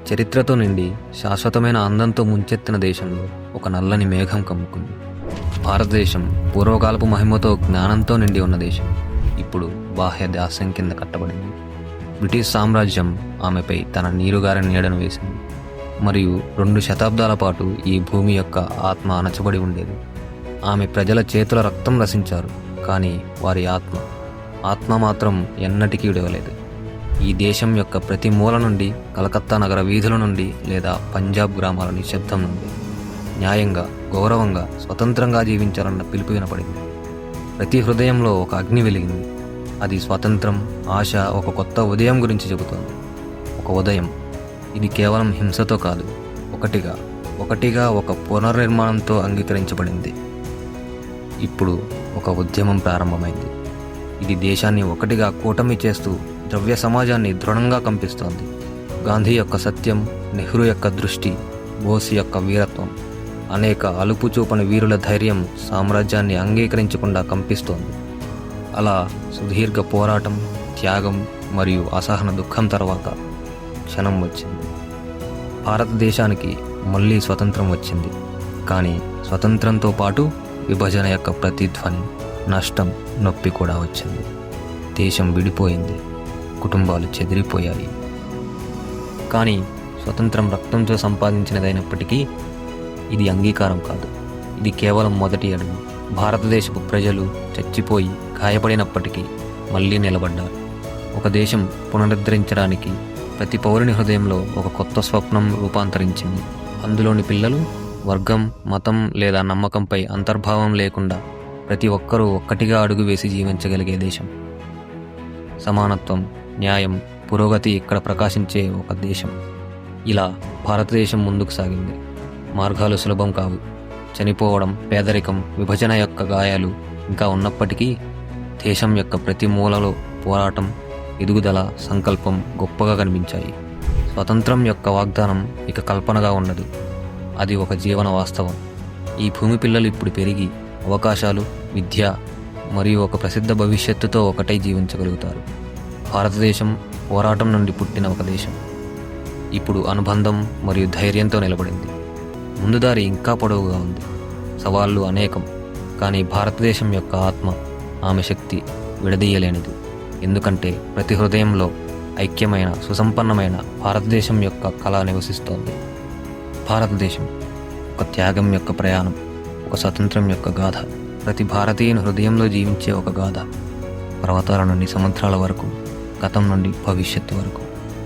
చరిత్రతో నిండి శాశ్వతమైన అందంతో ముంచెత్తిన దేశంలో ఒక నల్లని మేఘం కమ్ముకుంది. భారతదేశం పూర్వకాలపు మహిమతో జ్ఞానంతో నిండి ఉన్న దేశం ఇప్పుడు బాహ్య దాస్యం కింద కట్టబడింది. బ్రిటిష్ సామ్రాజ్యం ఆమెపై తన నీరుగారిన నీడను వేసింది మరియు 2 శతాబ్దాల పాటు ఈ భూమి యొక్క ఆత్మ అణచబడి ఉండేది. ఆమె ప్రజల చేతుల రక్తం రసించారు, కానీ వారి ఆత్మ మాత్రం ఎన్నటికీ విడవలేదు. ఈ దేశం యొక్క ప్రతి మూల నుండి, కలకత్తా నగర వీధుల నుండి లేదా పంజాబ్ గ్రామాల నిశ్శబ్దం నుండి న్యాయంగా, గౌరవంగా, స్వతంత్రంగా జీవించాలన్న పిలుపు వినపడింది. ప్రతి హృదయంలో ఒక అగ్ని వెలిగింది. అది స్వాతంత్రం, ఆశ, ఒక కొత్త ఉదయం గురించి చెబుతోంది. ఒక ఉదయం, ఇది కేవలం హింసతో కాదు, ఒకటిగా ఒక పునర్నిర్మాణంతో అంగీకరించబడింది. ఇప్పుడు ఒక ఉద్యమం ప్రారంభమైంది. ఇది దేశాన్ని ఒకటిగా కూటమి చేస్తూ ద్రవ్య సమాజాన్ని దృఢంగా కంపిస్తోంది. గాంధీ యొక్క సత్యం, నెహ్రూ యొక్క దృష్టి, బోస్ యొక్క వీరత్వం, అనేక అలుపు చూపని వీరుల ధైర్యం సామ్రాజ్యాన్ని అంగీకరించకుండా కంపిస్తోంది. అలా సుదీర్ఘ పోరాటం, త్యాగం మరియు అసహన దుఃఖం తర్వాత క్షణం వచ్చింది. భారతదేశానికి మళ్ళీ స్వతంత్రం వచ్చింది. కానీ స్వతంత్రంతో పాటు విభజన యొక్క ప్రతిధ్వని, నష్టం, నొప్పి కూడా వచ్చింది. దేశం విడిపోయింది, కుటుంబాలు చెదిరిపోయాయి. కానీ స్వతంత్రం రక్తంతో సంపాదించినదైనప్పటికీ ఇది అంగీకారం కాదు. ఇది కేవలం మొదటి అడుగు. భారతదేశపు ప్రజలు చచ్చిపోయి గాయపడినప్పటికీ మళ్ళీ నిలబడ్డారు. ఒక దేశం పునరుద్ధరించడానికి ప్రతి పౌరుని హృదయంలో ఒక కొత్త స్వప్నం రూపాంతరించింది. అందులోని పిల్లలు వర్గం, మతం లేదా నమ్మకంపై అంతర్భావం లేకుండా ప్రతి ఒక్కరూ ఒక్కటిగా అడుగు వేసి జీవించగలిగే దేశం. సమానత్వం, న్యాయం, పురోగతి ఇక్కడ ప్రకాశించే ఒక దేశం. ఇలా భారతదేశం ముందుకు సాగింది. మార్గాలు సులభం కావు. చనిపోవడం, పేదరికం, విభజన యొక్క గాయాలు ఇంకా ఉన్నప్పటికీ దేశం యొక్క ప్రతి మూలలో పోరాటం, ఎదుగుదల, సంకల్పం గొప్పగా కనిపించాయి. స్వతంత్రం యొక్క వాగ్దానం ఇక కల్పనగా ఉండదు, అది ఒక జీవన వాస్తవం. ఈ భూమి పిల్లలు ఇప్పుడు పెరిగి అవకాశాలు, విద్య మరియు ఒక ప్రసిద్ధ భవిష్యత్తుతో ఒకటై జీవించగలుగుతారు. భారతదేశం పోరాటం నుండి పుట్టిన ఒక దేశం ఇప్పుడు అనుబంధం మరియు ధైర్యంతో నిలబడింది. ముందు దారి ఇంకా పొడవుగా ఉంది, సవాళ్లు అనేకం. కానీ భారతదేశం యొక్క ఆత్మ, ఆమె శక్తి విడదీయలేనిది. ఎందుకంటే ప్రతి హృదయంలో ఐక్యమైన, సుసంపన్నమైన భారతదేశం యొక్క కళ నివసిస్తోంది. భారతదేశం ఒక త్యాగం యొక్క ప్రయాణం, ఒక స్వతంత్రం యొక్క గాథ. ప్రతి భారతీయుని హృదయంలో జీవించే ఒక గాథ. పర్వతాల నుండి సముద్రాల వరకు, గతం నుండి భవిష్యత్తు వరకు.